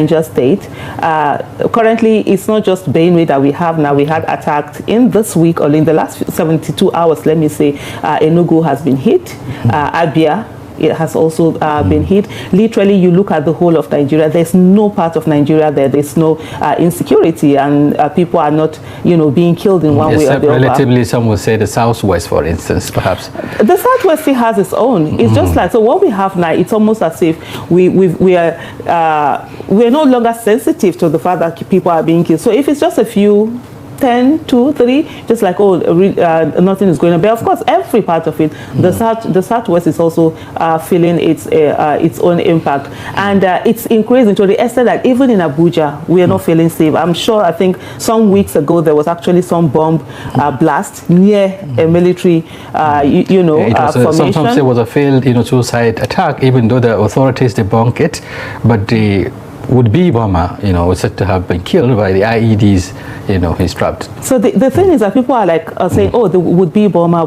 Niger State. Currently, it's not just Benue that we have now. We had attacked in this week, or in the last 72 hours, let me say, Enugu has been hit, Abia, it has also been hit. Literally, you look at the whole of Nigeria, there's no part of Nigeria there's no insecurity, and people are not, being killed in one way or the other. Relatively, some would say the Southwest, for instance, perhaps. The Southwest still has its own. It's just like, so what we have now, it's almost as if we're no longer sensitive to the fact that people are being killed. So if it's just a few, 10, 2, 3, just like, nothing is going on. But of course, every part of it, the Southwest is also feeling its own impact. And it's increasing to the extent that even in Abuja, we are not feeling safe. I'm sure, I think some weeks ago, there was actually some bomb blast near a military, formation. Some say it was a failed, suicide attack, even though the authorities debunk it. But the would-be bomber, was said to have been killed by the IEDs, he's trapped. So the thing is that people are like saying, the would-be bomber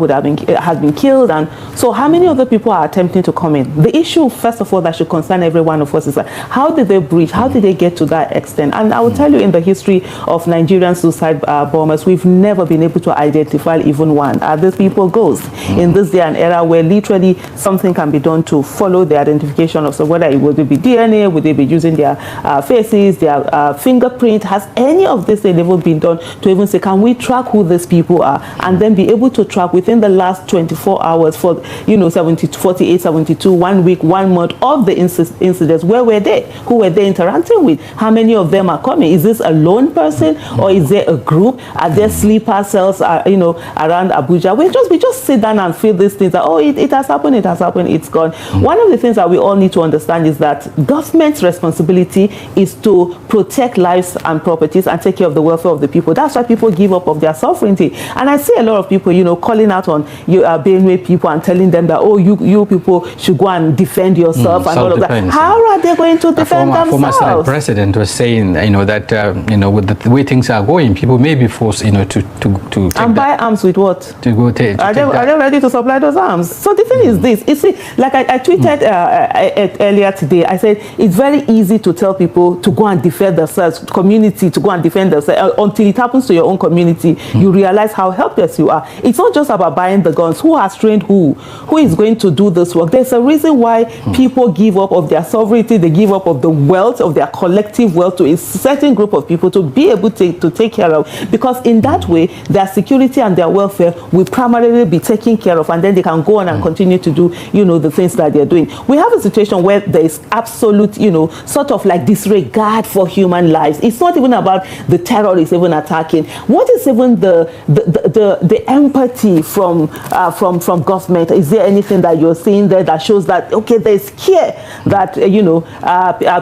has been killed, and so how many other people are attempting to come in? The issue, first of all, that should concern every one of us is that how did they breach? How did they get to that extent? And I will tell you, in the history of Nigerian suicide bombers, we've never been able to identify even one. Are these people ghosts? In this day and era where literally something can be done to follow the identification of, so whether it would be DNA, would they be using their faces, their fingerprint, has any of this ever been done to even say, can we track who these people are, and then be able to track within the last 24 hours for 48, 72, 1 week, 1 month of the incidents? Where were they? Who were they interacting with? How many of them are coming? Is this a lone person, or is there a group? Are there sleeper cells around Abuja? We just sit down and feel these things that, it has happened, it's gone. One of the things that we all need to understand is that government's responsibility is to protect lives and properties and take care of the welfare of the people. That's why people give up of their sovereignty. And I see a lot of people, calling out on Benue people and telling them that, you people should go and defend yourself and all of that. How are they going to defend themselves? Former Senate President was saying, that with the way things are going, people may be forced, to and buy arms with what? To go take. Are they ready to supply those arms? So the thing is this. You see, like I tweeted earlier today, I said it's very easy to tell people to go and defend themselves, community to go and defend themselves, until it happens to your own community, you realize how helpless you are. It's not just about buying the guns. Who has trained who? Who is going to do this work? There's a reason why people give up of their sovereignty, they give up of the wealth, of their collective wealth, to a certain group of people to be able to take care of, because in that way, their security and their welfare will primarily be taken care of, and then they can go on and continue to do, the things that they're doing. We have a situation where there is absolute, sort of like disregard for human lives. It's not even about the terrorists even attacking. What is even the empathy from government? Is there anything that you're seeing there that shows that, okay, there's care that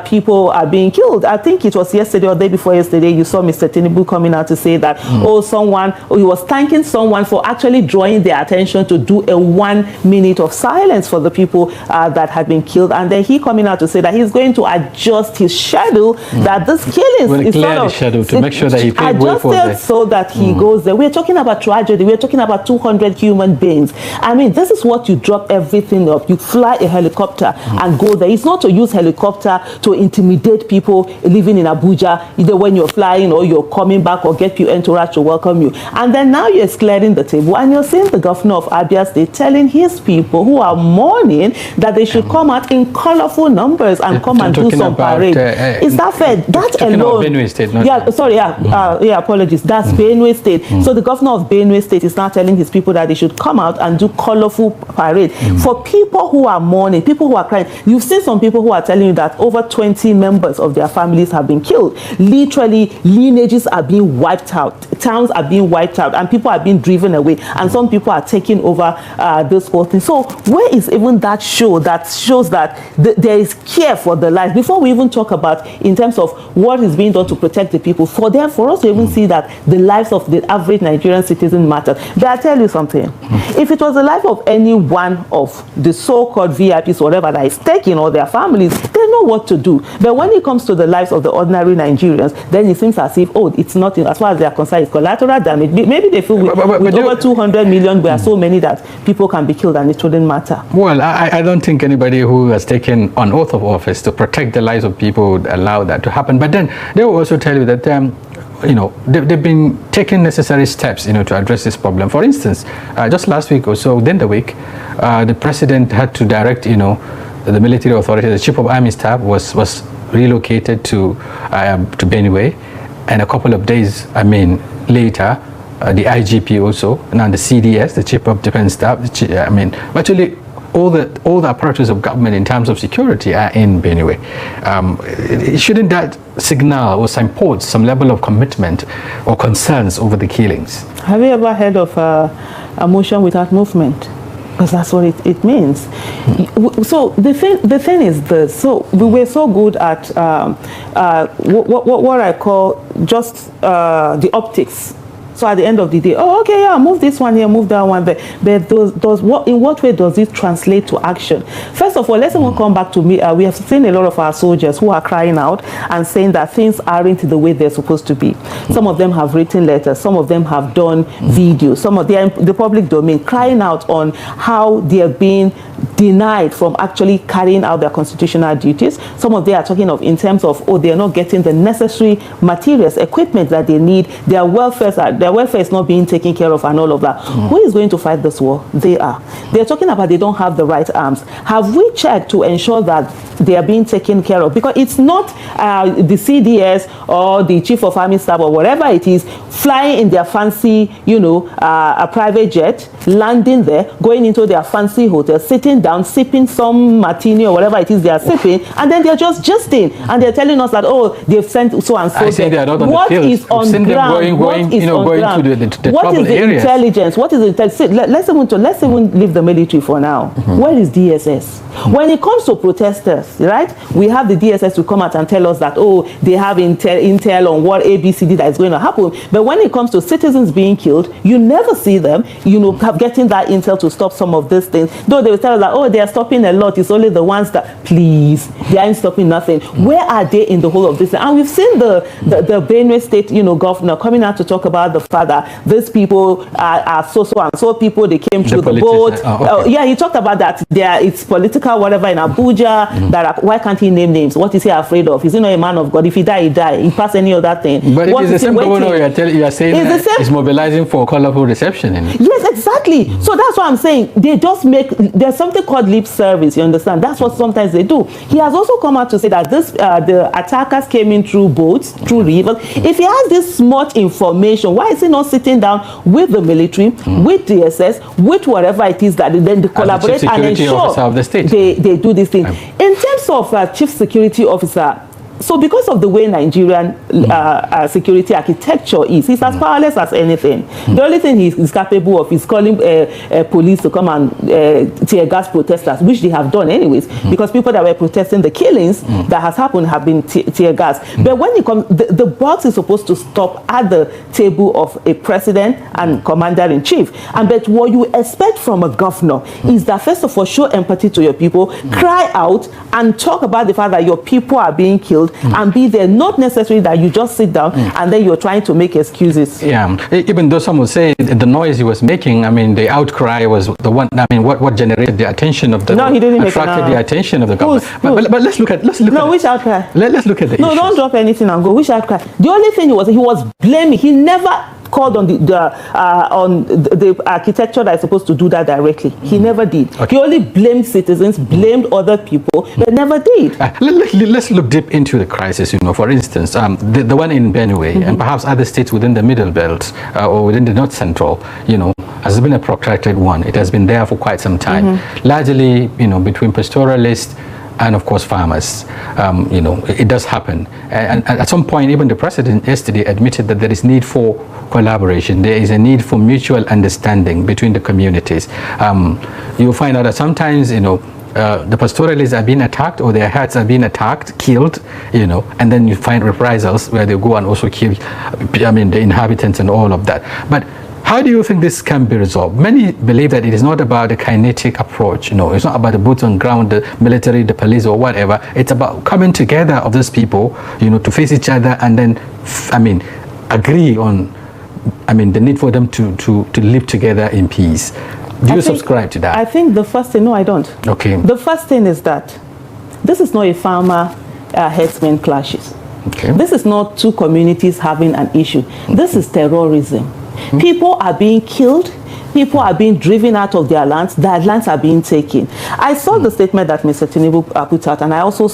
people are being killed? I think it was yesterday or the day before yesterday, you saw Mr. Tinubu coming out to say that he was thanking someone for actually drawing their attention to do a 1 minute of silence for the people that had been killed, and then he coming out to say that he's going to adjust his schedule, that this killing is sort of schedule to make sure that he paid well for it, so that he goes there. We're talking about tragedy. We're talking about 200 human beings. I mean, this is what you drop everything up. You fly a helicopter and go there. It's not to use helicopter to intimidate people living in Abuja, either when you're flying or you're coming back, or get your entourage to welcome you. And then now you're clearing the table, and you're seeing the governor of Abia State telling his people who are mourning that they should come out in colorful numbers and come and do some parade. Is that fair? That alone. Benue State, apologies. That's Benue State. So the governor of Benue State is now telling his people that they should come out and do colorful parade. For people who are mourning, people who are crying, you've seen some people who are telling you that over 20 members of their families have been killed. Literally, lineages are being wiped out. Towns are being wiped out, and people are being driven away, and some people are taking over this whole thing. So where is even that show that shows that there is care for the life? Before we even talk about in terms of what is being done to protect the people, for us to even see that the lives of the average Nigerian citizen matter. But I tell you something, if it was the life of any one of the so-called VIPs, whatever, that is taking, or their families, they know what to do. But when it comes to the lives of the ordinary Nigerians, then it seems as if, it's nothing. As far as they are concerned, collateral damage. Maybe they feel with over 200 million, we are so many that people can be killed and it wouldn't matter. Well, I don't think anybody who has taken an oath of office to protect the lives of people would allow that to happen. But then they will also tell you that they've been taking necessary steps, to address this problem. For instance, just last week or so, within the week, the president had to direct, the military authority, the chief of army staff was relocated to Benue, and a couple of days, later, the IGP also, and then the CDS, the chief of defense staff, virtually all the apparatus of government in terms of security are in Benue. Shouldn't that signal or signpost some level of commitment or concerns over the killings? Have you ever heard of a motion without movement? Because that's what it means. So the thing is this. So we were so good at what I call just the optics. So at the end of the day, oh, okay, yeah, move this one here, move that one there. But in what way does it translate to action? First of all, let's even come back to me. We have seen a lot of our soldiers who are crying out and saying that things aren't the way they're supposed to be. Some of them have written letters. Some of them have done videos. Some of them in the public domain, crying out on how they are being denied from actually carrying out their constitutional duties. Some of them are talking of in terms of, they're not getting the necessary materials, equipment that they need. Their welfare is not being taken care of and all of that. Who is going to fight this war? They are. They're talking about they don't have the right arms. Have we checked to ensure that they are being taken care of? Because it's not the CDS or the chief of army staff or whatever it is flying in their fancy, a private jet, landing there, going into their fancy hotel, sitting down, sipping some martini or whatever it is they are sipping, and then they're just justing, and they're telling us that, they've sent so and so. I say they are not on what the field. Is on ground? What is on ground? To the what is the areas. intelligence? What is the intelligence? Let's even leave the military for now. Where is DSS? When it comes to protesters, right? We have the DSS to come out and tell us that, they have intel on what ABCD that is going to happen. But when it comes to citizens being killed, you never see them, getting that intel to stop some of these things. Though they will tell us that, they are stopping a lot. It's only the ones that, please, they aren't stopping nothing. Where are they in the whole of this? And we've seen the Benue State, governor coming out to talk about the fact that these people are so and so people. They came through the boat. Yeah, he talked about that. It's political, whatever, in Abuja. Why can't he name names? What is he afraid of? Is he not a man of God? If he die, he die. He pass any other thing. But it is the same governor you are saying is mobilizing for colorful reception. Yes, exactly. So that's what I'm saying. They just there's something called lip service, you understand? That's what sometimes they do. He has also come out to say that the attackers came in through boats, through rivers. If he has this smart information, why is he not sitting down with the military, with DSS, with whatever it is that they collaborate and ensure of the state. They do this thing? In terms of chief security officer, so because of the way Nigerian security architecture is, he's as powerless as anything. The only thing he's capable of is calling police to come and tear gas protesters, which they have done anyways, because people that were protesting the killings that has happened have been tear gas. But when it comes, the box is supposed to stop at the table of a president and commander-in-chief. But what you expect from a governor is that, first of all, show empathy to your people, cry out and talk about the fact that your people are being killed, and be there. Not necessarily that you just sit down and then you're trying to make excuses. Yeah, even though some would say the noise he was making, the outcry was the one. What generated the attention of the? No, he didn't attracted the attention of the government. But let's look at which outcry? Let's look at the. No, don't drop anything and go. Which outcry? The only thing he was blaming. He never called on the architecture that is supposed to do that directly. He never did. Okay. He only blamed citizens, blamed other people, but never did. Let's look deep into the crisis. For instance, the one in Benue and perhaps other states within the Middle Belt or within the North Central, has been a protracted one. It has been there for quite some time, largely, between pastoralists and of course farmers. It does happen, and at some point even the president yesterday admitted that there is need for collaboration. There is a need for mutual understanding between the communities. You'll find out that sometimes the pastoralists are being attacked, or their herds are being attacked, killed, and then you find reprisals where they go and also kill the inhabitants and all of that. But how do you think this can be resolved? Many believe that it is not about a kinetic approach. It's not about the boots on ground, the military, the police, or whatever. It's about coming together of these people, to face each other and then, agree on I mean, the need for them to live together in peace. Do you subscribe to that? I think the first thing, no, I don't. Okay. The first thing is that this is not a farmer herdsman clashes. Okay. This is not two communities having an issue. This is terrorism. People are being killed. People are being driven out of their lands are being taken. I saw the statement that Mr. Tinubu put out, and I also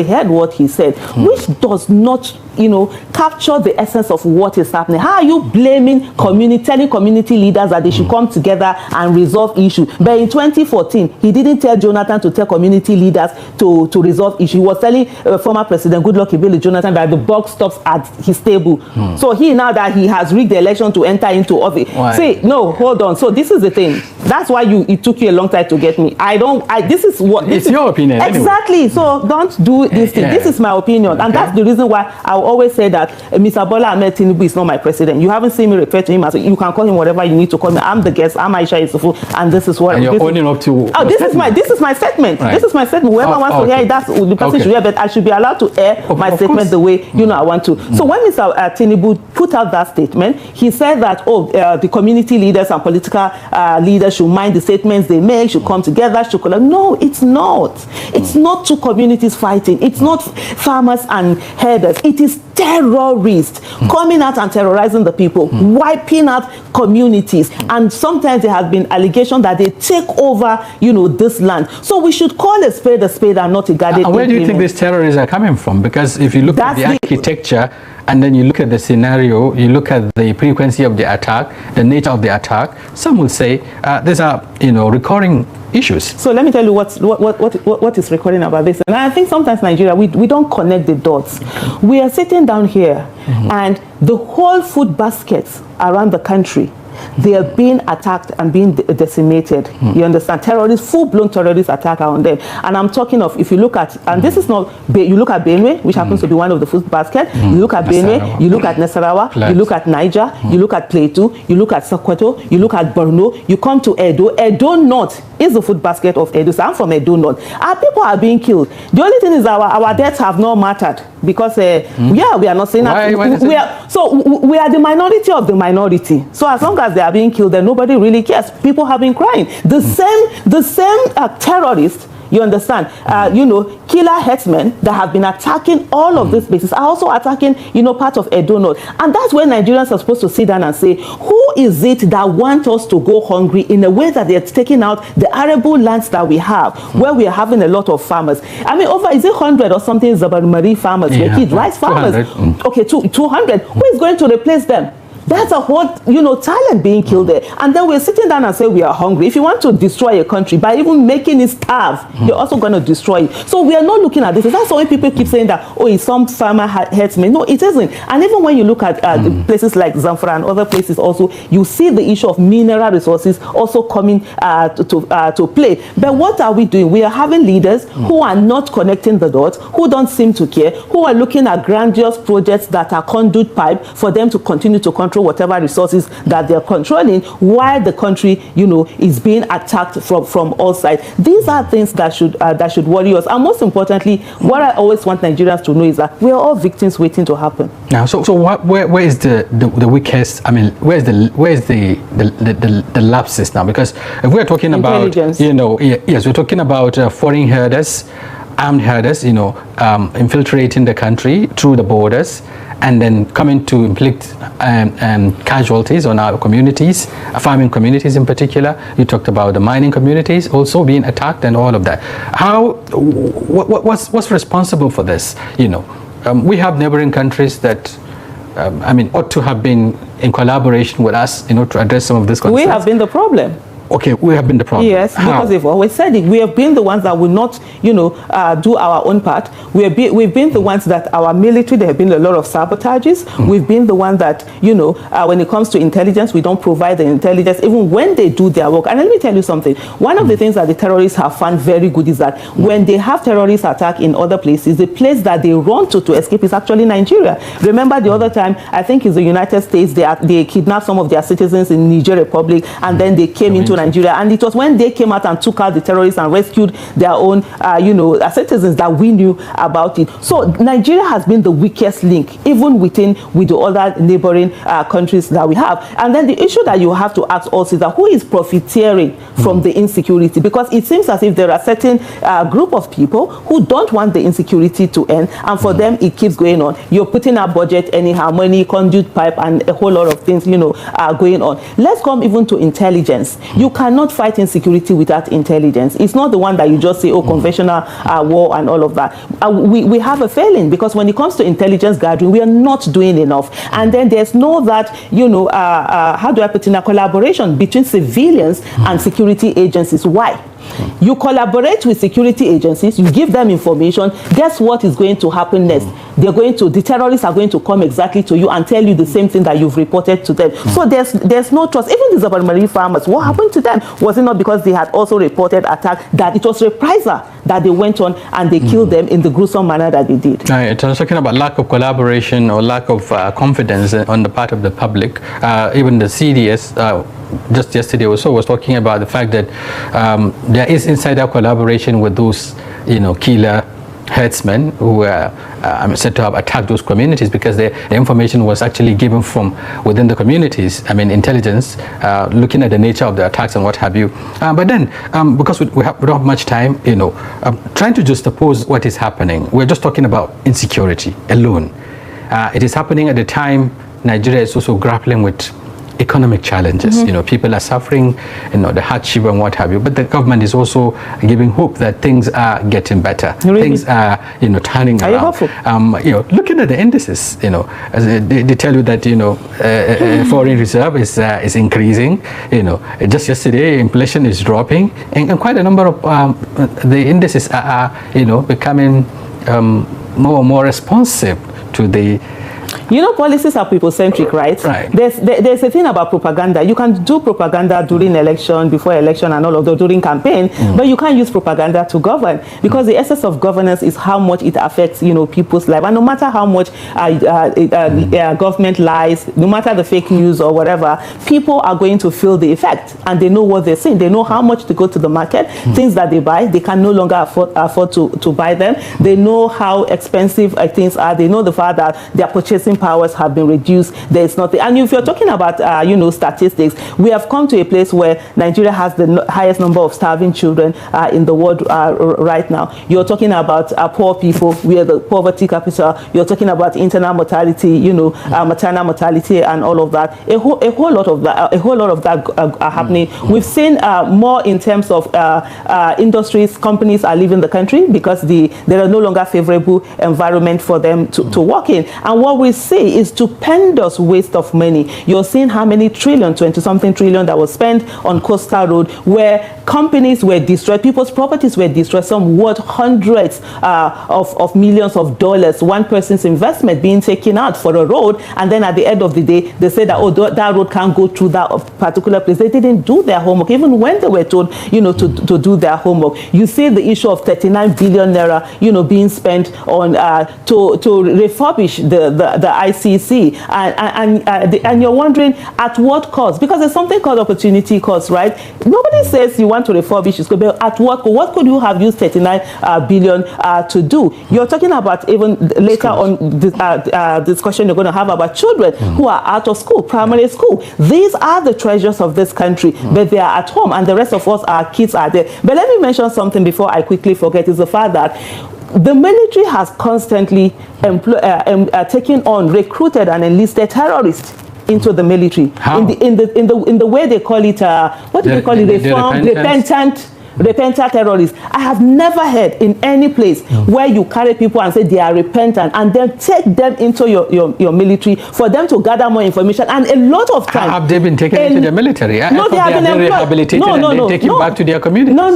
heard what he said, which does not, capture the essence of what is happening. How are you blaming telling community leaders that they should come together and resolve issues? But in 2014, he didn't tell Jonathan to tell community leaders to resolve issues. He was telling former President Goodluck Ebele Jonathan that the buck stops at his table. So now that he has rigged the election to enter into office, say, no, hold on. So this is the thing. That's why it took you a long time to get me. It's your opinion. Exactly. Anyway. So don't do this thing. This is my opinion. And that's the reason why I will always say that Mr. Bola Ahmed Tinubu is not my president. You haven't seen me refer to him as, you can call him whatever you need to call me. I'm the guest. I'm Aisha Yesufu, and this is what. And you're owning up to. Oh, this is my statement. Right. This is my statement. Whoever wants to hear it, that's the person should hear. But I should be allowed to air my statement the way I want to. So when Mr. Tinubu put out that statement, he said that the community leaders and political leaders should mind the statements they make, should come together, should collect. No, it's not. It's not two communities fighting. It's not farmers and herders. It is terrorists coming out and terrorizing the people, wiping out communities. And sometimes there has been allegations that they take over, this land. So we should call a spade and not a guarded. And where do you think these terrorists are coming from? Because if you look at the architecture, and then you look at the scenario, you look at the frequency of the attack, the nature of the attack, some will say these are, recurring issues. So let me tell you what is recurring about this. And I think sometimes Nigeria, we don't connect the dots. We are sitting down here and the whole food baskets around the country, they are being attacked and being decimated. You understand? Terrorists, full-blown terrorist attack on them. And I'm talking of, if you look at, and this is not, you look at Benue, which happens to be one of the food basket. You look at Benue, you look at Nasarawa, you look at Niger, you look at Plateau, you look at Sokoto, you look at Borno, you come to Edo. Edo North is the food basket of Edo. So I'm from Edo North. Our people are being killed. The only thing is our deaths have not mattered because, we are not saying that. We are the minority of the minority. So as long as they are being killed, then nobody really cares. People have been crying. The same terrorists, you understand, killer herdsmen that have been attacking all of these places are also attacking, part of Edo North. And that's where Nigerians are supposed to sit down and say, who is it that want us to go hungry in a way that they're taking out the arable lands that we have, where we are having a lot of farmers? I mean, is it 100 or something Zabarmari farmers, rice farmers? 200. Okay, 200. Who is going to replace them? That's a whole, talent being killed there. And then we're sitting down and say we are hungry. If you want to destroy a country by even making it starve, you're also going to destroy it. So we are not looking at this. That's why people keep saying that, it's some farmer herdsmen. No, it isn't. And even when you look at places like Zamfara and other places also, you see the issue of mineral resources also coming to play. But what are we doing? We are having leaders who are not connecting the dots, who don't seem to care, who are looking at grandiose projects that are conduit pipe for them to continue to control whatever resources that they're controlling, while the country, is being attacked from all sides. These are things that should worry us. And most importantly, what I always want Nigerians to know is that we are all victims waiting to happen. Now, so where is the weakest? I mean, where is the lapses now? Because if we're talking about, yes, we're talking about foreign herders, armed herders, infiltrating the country through the borders, and then coming to inflict casualties on our communities, farming communities in particular. You talked about the mining communities also being attacked and all of that. What's responsible for this? We have neighboring countries that ought to have been in collaboration with us, to address some of this concerns. We have been the problem. Okay, we have been the problem. Yes, because they've always said it. We have been the ones that will not, do our own part. We've been the ones that our military, there have been a lot of sabotages. We've been the one that, when it comes to intelligence, we don't provide the intelligence, even when they do their work. And let me tell you something. One of the things that the terrorists have found very good is that when they have terrorist attack in other places, the place that they run to escape is actually Nigeria. Remember the other time, I think it's the United States, they kidnapped some of their citizens in Niger Republic, and then they came into Nigeria Nigeria, and it was when they came out and took out the terrorists and rescued their own, citizens that we knew about it. So Nigeria has been the weakest link, even with the other neighboring countries that we have. And then the issue that you have to ask also is that who is profiteering from the insecurity? Because it seems as if there are certain group of people who don't want the insecurity to end, and for them it keeps going on. You're putting up budget anyhow, money, conduit pipe, and a whole lot of things, are going on. Let's come even to intelligence. You cannot fight insecurity without intelligence. It's not the one that you just say, oh, conventional war and all of that. We have a failing, because when it comes to intelligence gathering, we are not doing enough. And then there's no that, how do I put in, a collaboration between civilians and security agencies. Why? You collaborate with security agencies, you give them information, guess what is going to happen next? The terrorists are going to come exactly to you and tell you the same thing that you've reported to them. So there's no trust. Even the Zabarmari farmers, what happened to them? Was it not because they had also reported attack, that it was reprisal that they went on and they killed them in the gruesome manner that they did? Right. I was talking about lack of collaboration or lack of confidence on the part of the public. Even the CDS, just yesterday or so, was talking about the fact that there is insider collaboration with those, killer herdsmen who are said to have attacked those communities, because the information was actually given from within the communities. I mean, intelligence, looking at the nature of the attacks and what have you. But then, because we don't have much time, trying to juxtapose what is happening, we're just talking about insecurity alone. It is happening at the time Nigeria is also grappling with economic challenges. People are suffering, the hardship and what have you. But the government is also giving hope that things are getting better. Really? Things are, turning around. Are you hopeful? Looking at the indices, as they tell you that foreign reserve is increasing. Just yesterday, inflation is dropping, and quite a number of the indices are becoming more and more responsive to the. Policies are people-centric, right? Right. There's a thing about propaganda. You can do propaganda during election, before election, and all of that during campaign, but you can't use propaganda to govern, because the essence of governance is how much it affects, people's life. And no matter how much government lies, no matter the fake news or whatever, people are going to feel the effect, and they know what they're saying. They know how much to go to the market, things that they buy, they can no longer afford to buy them. They know how expensive things are. They know the fact that their purchasing powers have been reduced. There is nothing. And if you're talking about statistics, we have come to a place where Nigeria has the highest number of starving children in the world right now. You're talking about poor people. We are the poverty capital. You're talking about internal mortality, maternal mortality, and all of that. A whole lot of that are happening. We've seen more in terms of industries. Companies are leaving the country because there are no longer favorable environment for them to work in. And what we see is stupendous waste of money. You're seeing how many trillion, 20-something trillion that was spent on Coastal Road, where companies were destroyed, people's properties were destroyed, some worth hundreds of millions of dollars, one person's investment being taken out for a road, and then at the end of the day, they said that, that road can't go through that particular place. They didn't do their homework, even when they were told, to do their homework. You see the issue of 39 billion naira, being spent on to refurbish the ICC, and you're wondering at what cost? Because there's something called opportunity cost, right? Nobody says you want to refurbish it, but at what could you have used 39 billion to do? You're talking about even later on this discussion you're going to have about children who are out of school, primary school. These are the treasures of this country, but they are at home, and the rest of us, our kids are there. But let me mention something before I quickly forget, is the fact that the military has constantly taken on, recruited and enlisted terrorists into the military. How? In the way they call it, what do they call it? Repentant terrorists. I have never heard in any place where you carry people and say they are repentant, and then take them into your military for them to gather more information. And a lot of times, have they been taken into the military? No, they have been rehabilitated and taken back to their community. No.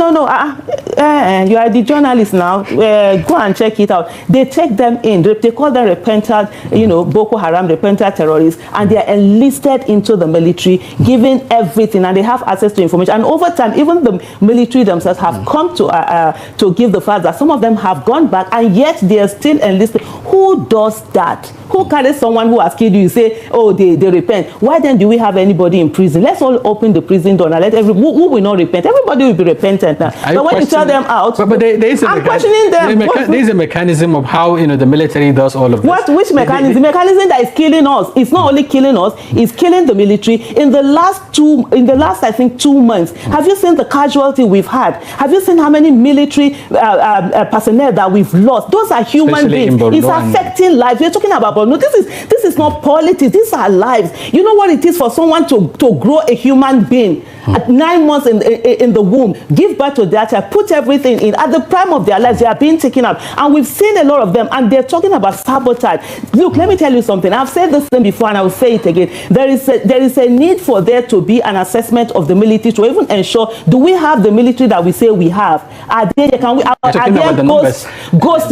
You are the journalist now. Go and check it out. They take them in. They call them repentant, Boko Haram repentant terrorists, and they are enlisted into the military, given everything, and they have access to information. And over time, even the military themselves have come to give the fact that some of them have gone back, and yet they are still enlisted. Who does that? Who carries someone who has killed you? You say, oh, they repent. Why then do we have anybody in prison? Let's all open the prison door and let who will not repent. Everybody will be repentant now. But when you tell them out, but there is I'm questioning them. There is a mechanism of how the military does all of this. Which mechanism? The mechanism that is killing us. It's not only killing us; it's killing the military. In the last I think 2 months, have you seen the casualty we've had? Have you seen how many military personnel that we've lost? Those are human beings. It's affecting lives. We're talking about. No, this is not politics. These are lives. You know what it is for someone to grow a human being at 9 months in the womb, give birth to that child, put everything in. At the prime of their lives, they are being taken out, and we've seen a lot of them. And they're talking about sabotage. Look, let me tell you something. I've said this thing before, and I will say it again. There is a need for there to be an assessment of the military to even ensure: do we have the military that we say we have? Are there ghost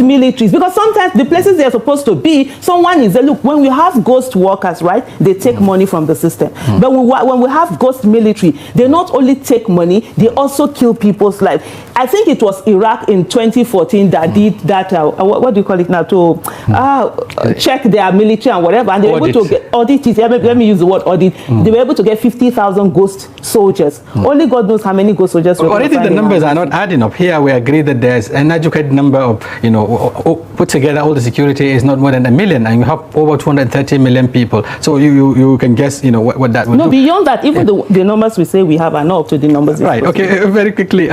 militaries? Because sometimes the places they're supposed to be, someone is there. Look, when we have ghost workers, right, they take money from the system. But when we have ghost military, they not only take money, they also kill people's lives. I think it was Iraq in 2014 that did that, what do you call it now, to check their military and whatever, and they were able to get audit it. Let me use the word audit. They were able to get 50,000 ghost soldiers. Only God knows how many ghost soldiers. Already the numbers are not adding up. Here we agree that there's an educated number of, put together all the security is not more than 1 million, and you have over 230 million people. So you can guess, what that would do. No, beyond that, even the numbers we say we have are not up to the numbers. Right. Okay. Very quickly,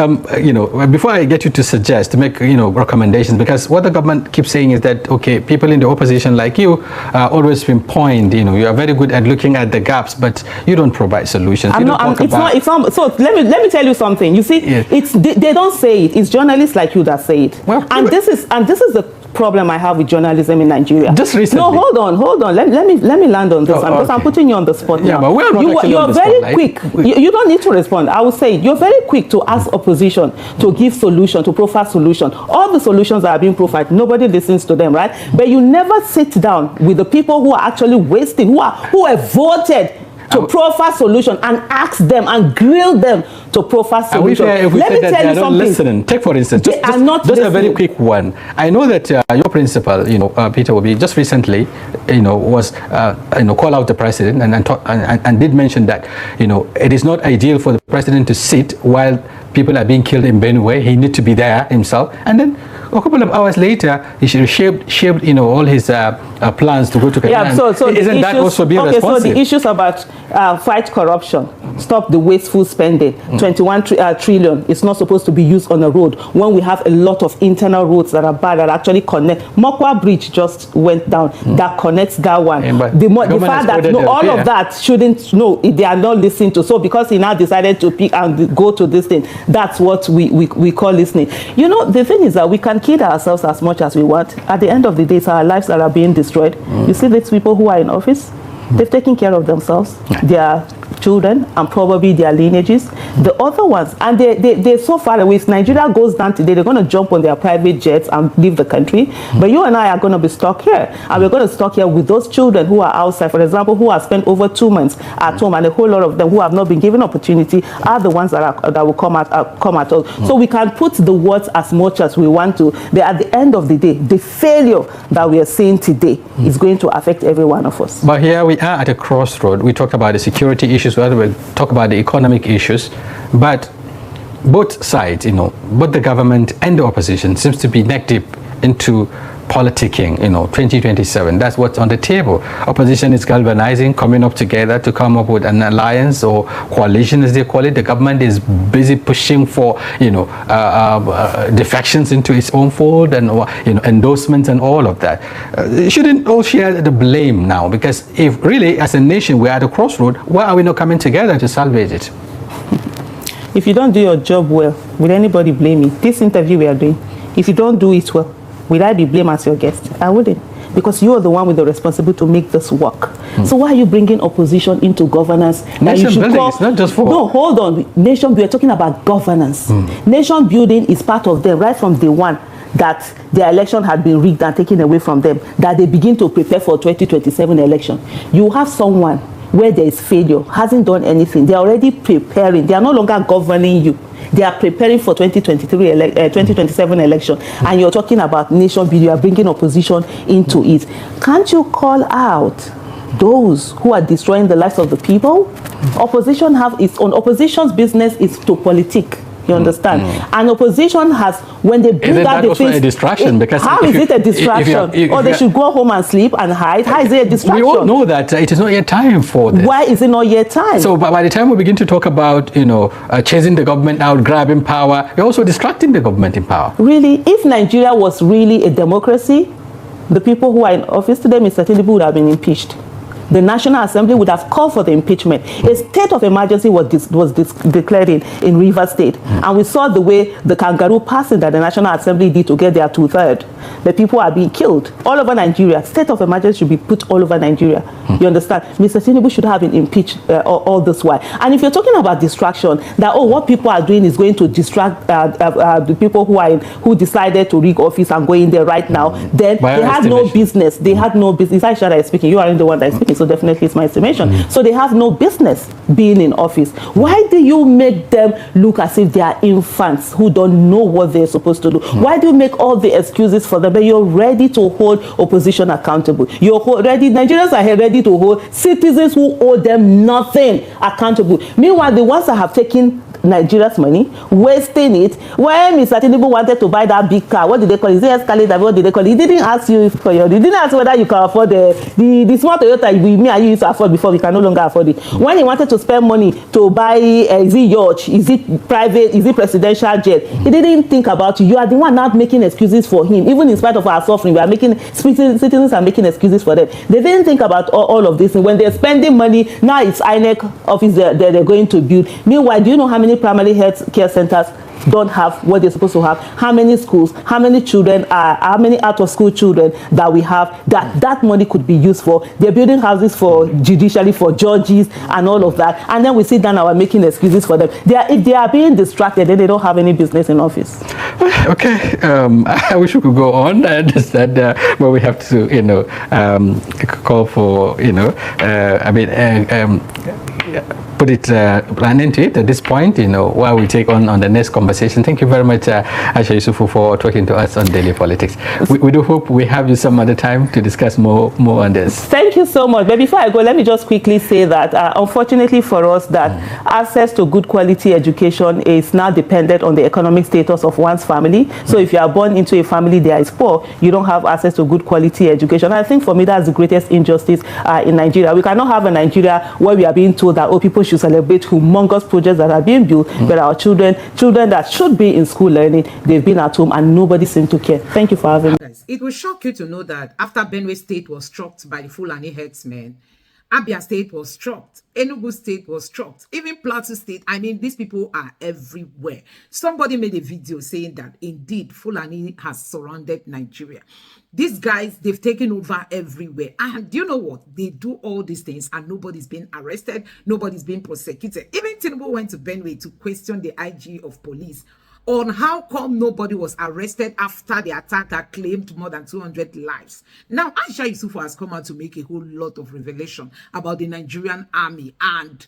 before I get you to suggest, to make recommendations, because what the government keeps saying is that, okay, people in the opposition like you always pinpoint. You are very good at looking at the gaps, but you don't provide solutions. So let me tell you something. You see, they don't say it. It's journalists like you that say it. Well, and this is the problem I have with journalism in Nigeria. Just recently. No, hold on. Let me land on this one, because I'm putting you on the spot now. But we're not you're very quick. You don't need to respond. I will say it. You're very quick to ask opposition to give solution, to profile solution. All the solutions that are being profiled, nobody listens to them, right? But you never sit down with the people who are actually wasting, who have voted to profile solution, and ask them and grill them to profile solution. Let me tell you something. Listening. Take for instance, just a very quick one. I know that your principal, Peter Obi, just recently, was call out the president and did mention that it is not ideal for the president to sit while people are being killed in Benue. He needs to be there himself, and then a couple of hours later, he shaped all his plans to go to Kanu. Yeah, so isn't that also be responsive? So the issues about fight corruption, stop the wasteful spending, 21 trillion is not supposed to be used on a road when we have a lot of internal roads that are bad, that actually connect. Mokwa Bridge just went down, that connects that one. The fact that all of that shouldn't, they are not listening to. So because he now decided to pick and go to this thing, that's what we call listening. The thing is that we can kid ourselves as much as we want. At the end of the day, it's our lives that are being destroyed. You see these people who are in office, they've taken care of themselves, their children, and probably their lineages. The other ones, and they're so far away. If Nigeria goes down today, they're going to jump on their private jets and leave the country. But you and I are going to be stuck here, and we're going to stuck here with those children who are outside, for example, who have spent over 2 months at home, and a whole lot of them who have not been given opportunity are the ones that will come at us. So we can put the words as much as we want to, but at the end of the day, the failure that we are seeing today is going to affect every one of us. But here we are at a crossroad. We talked about the security issues, we talk about the economic issues, but both sides, both the government and the opposition seems to be neck deep into politicking, 2027. That's what's on the table. Opposition is galvanizing, coming up together to come up with an alliance or coalition, as they call it. The government is busy pushing for, defections into its own fold and, endorsements and all of that. Shouldn't all share the blame now? Because if really, as a nation, we're at a crossroad, why are we not coming together to salvage it? If you don't do your job well, will anybody blame you? This interview we are doing, if you don't do it well, will I be blamed as your guest? I wouldn't, because you are the one with the responsibility to make this work. So why are you bringing opposition into governance? Nation building is not just for... No, hold on. We are talking about governance. Nation building is part of them right from day one, that their election had been rigged and taken away from them, that they begin to prepare for 2027 election. You have someone where there is failure, hasn't done anything. They're already preparing. They are no longer governing you. They are preparing for 2027 election, and you're talking about nation building. You are bringing opposition into it. Can't you call out those who are destroying the lives of the people? Opposition have its own. Opposition's business is to politic. You understand? And opposition has, when they bring out the things, a distraction? Because how is it a distraction? Or they should go home and sleep and hide? How is it a distraction? We all know that it is not yet time for this. Why is it not yet time? So by the time we begin to talk about, chasing the government out, grabbing power, we're also distracting the government in power. Really, if Nigeria was really a democracy, the people who are in office today, Mr. Tinubu, would have been impeached. The National Assembly would have called for the impeachment. A state of emergency was declared in Rivers State. And we saw the way the kangaroo passing that the National Assembly did to get their 2/3. The people are being killed all over Nigeria. State of emergency should be put all over Nigeria. You understand? Mr. Tinubu should have been impeached all this while. And if you're talking about distraction, that, what people are doing is going to distract the people who decided to rig office and go in there right now, then they had no business. They had no business. Aisha that is speaking. You aren't the one that is speaking. So definitely it's my estimation. So they have no business being in office. Why do you make them look as if they are infants who don't know what they're supposed to do? Why do you make all the excuses for them? But you're ready to hold opposition accountable. Nigerians are ready to hold citizens who owe them nothing accountable. Meanwhile, the ones that have taken Nigeria's money, wasting it. When Mr. Tinubu wanted to buy that big car, what did they call it? Is it Escalade? What did they call it? He didn't ask you for he didn't ask whether you can afford the small Toyota me and you used to afford before. We can no longer afford it. When he wanted to spend money to buy, is it yacht? Is it private? Is it presidential jet? He didn't think about you. You are the one now making excuses for him. Even in spite of our suffering, citizens are making excuses for them. They didn't think about all of this. And when they're spending money, now it's INEC office they're going to build. Meanwhile, do you know how many primary health care centers don't have what they're supposed to have? How many schools, how many out of school children that we have that money could be used for? They're building houses for judicially, for judges and all of that, and then we sit down and we're making excuses for them. If they are being distracted, then they don't have any business in office. Okay, I wish we could go on. I understand, but we have to call for put it an end to it at this point, while we take on the next conversation. Thank you very much, Aisha Yesufu, for talking to us on Daily Politics. We do hope we have you some other time to discuss more on this. Thank you so much. But before I go, let me just quickly say that unfortunately for us, that access to good quality education is now dependent on the economic status of one's family. So if you are born into a family that is poor, you don't have access to good quality education. I think for me that's the greatest injustice in Nigeria. We cannot have a Nigeria where we are being told that people should celebrate humongous projects that are being built, but our children that should be in school learning, they've been at home and nobody seems to care. Thank you for having me. It will shock you to know that after Benue State was struck by the Fulani herdsmen, Abia State was struck, Enugu State was struck, even Plateau State. I mean, these people are everywhere. Somebody made a video saying that indeed Fulani has surrounded Nigeria. These guys, they've taken over everywhere. And do you know what? They do all these things and nobody's been arrested, nobody's been prosecuted. Even Tinubu went to Benue to question the IG of police on how come nobody was arrested after the attack that claimed more than 200 lives. Now, Aisha Yesufu has come out to make a whole lot of revelation about the Nigerian army and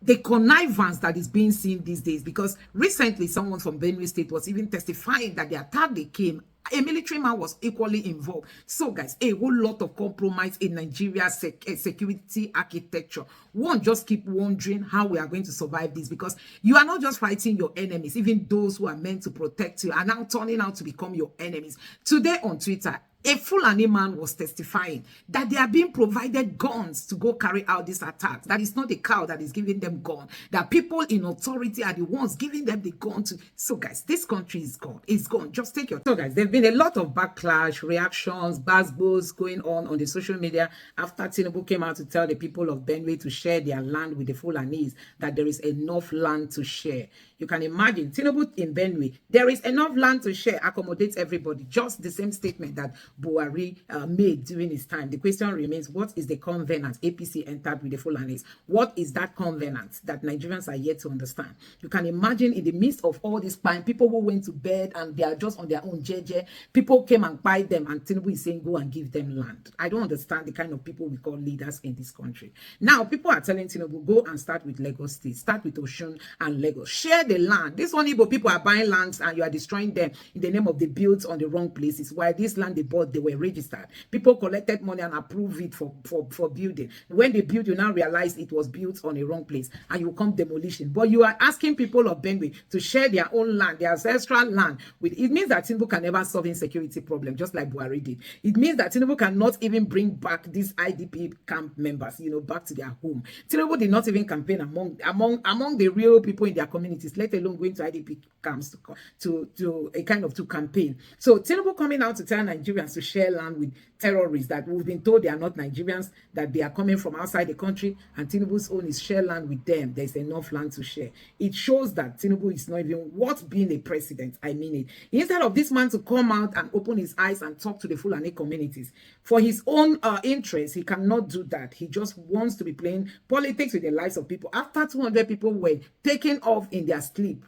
the connivance that is being seen these days, because recently someone from Benue State was even testifying that the attack they came, a military man was equally involved. So guys, a whole lot of compromise in Nigeria's security architecture. One, just keep wondering how we are going to survive this, because you are not just fighting your enemies, even those who are meant to protect you are now turning out to become your enemies. Today on Twitter, a Fulani man was testifying that they are being provided guns to go carry out these attacks. That is not the cow that is giving them gun. That people in authority are the ones giving them the gun to. So guys, this country is gone. It's gone. Just take your. So guys, there have been a lot of backlash, reactions, basketballs going on the social media after Tinubu came out to tell the people of Benue to share their land with the Fulanis, that there is enough land to share. You can imagine Tinubu in Benue, there is enough land to share, accommodate everybody. Just the same statement that Buhari made during his time. The question remains, what is the covenant APC entered with the Fulanis? What is that covenant that Nigerians are yet to understand? You can imagine in the midst of all this crime, people who went to bed and they are just on their own jeje, people came and buy them, and Tinubu is saying, go and give them land. I don't understand the kind of people we call leaders in this country. Now, people are telling Tinubu, go and start with Lagos State, start with Osun and Lagos. Share the land. This one Igbo people are buying lands and you are destroying them in the name of the builds on the wrong places. While this land they bought, they were registered. People collected money and approved it for building. When they build, you now realize it was built on a wrong place and you come demolition. But you are asking people of Benue to share their own land, their ancestral land. It means that Tinubu can never solve insecurity problem, just like Buhari did. It means that Tinubu cannot even bring back these IDP camp members, back to their home. Tinubu did not even campaign among the real people in their communities, let alone going to IDP camps to campaign. So Tinubu coming out to tell Nigerians to share land with terrorists that we've been told they are not Nigerians, that they are coming from outside the country, and Tinubu's own is share land with them. There's enough land to share. It shows that Tinubu is not even worth being a president. I mean it. Instead of this man to come out and open his eyes and talk to the Fulani communities for his own interests, he cannot do that. He just wants to be playing politics with the lives of people. After 200 people were taken off in their sleep,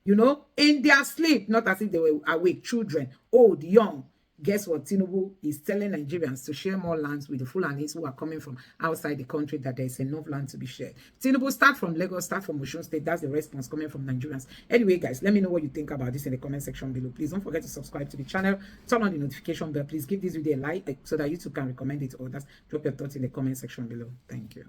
in their sleep, not as if they were awake, children, old, young. Guess what? Tinubu is telling Nigerians to share more lands with the Fulanis who are coming from outside the country, that there is enough land to be shared. Tinubu, start from Lagos, start from Osun State. That's the response coming from Nigerians. Anyway, guys, let me know what you think about this in the comment section below. Please don't forget to subscribe to the channel. Turn on the notification bell. Please give this video a like so that YouTube can recommend it to others. Drop your thoughts in the comment section below. Thank you.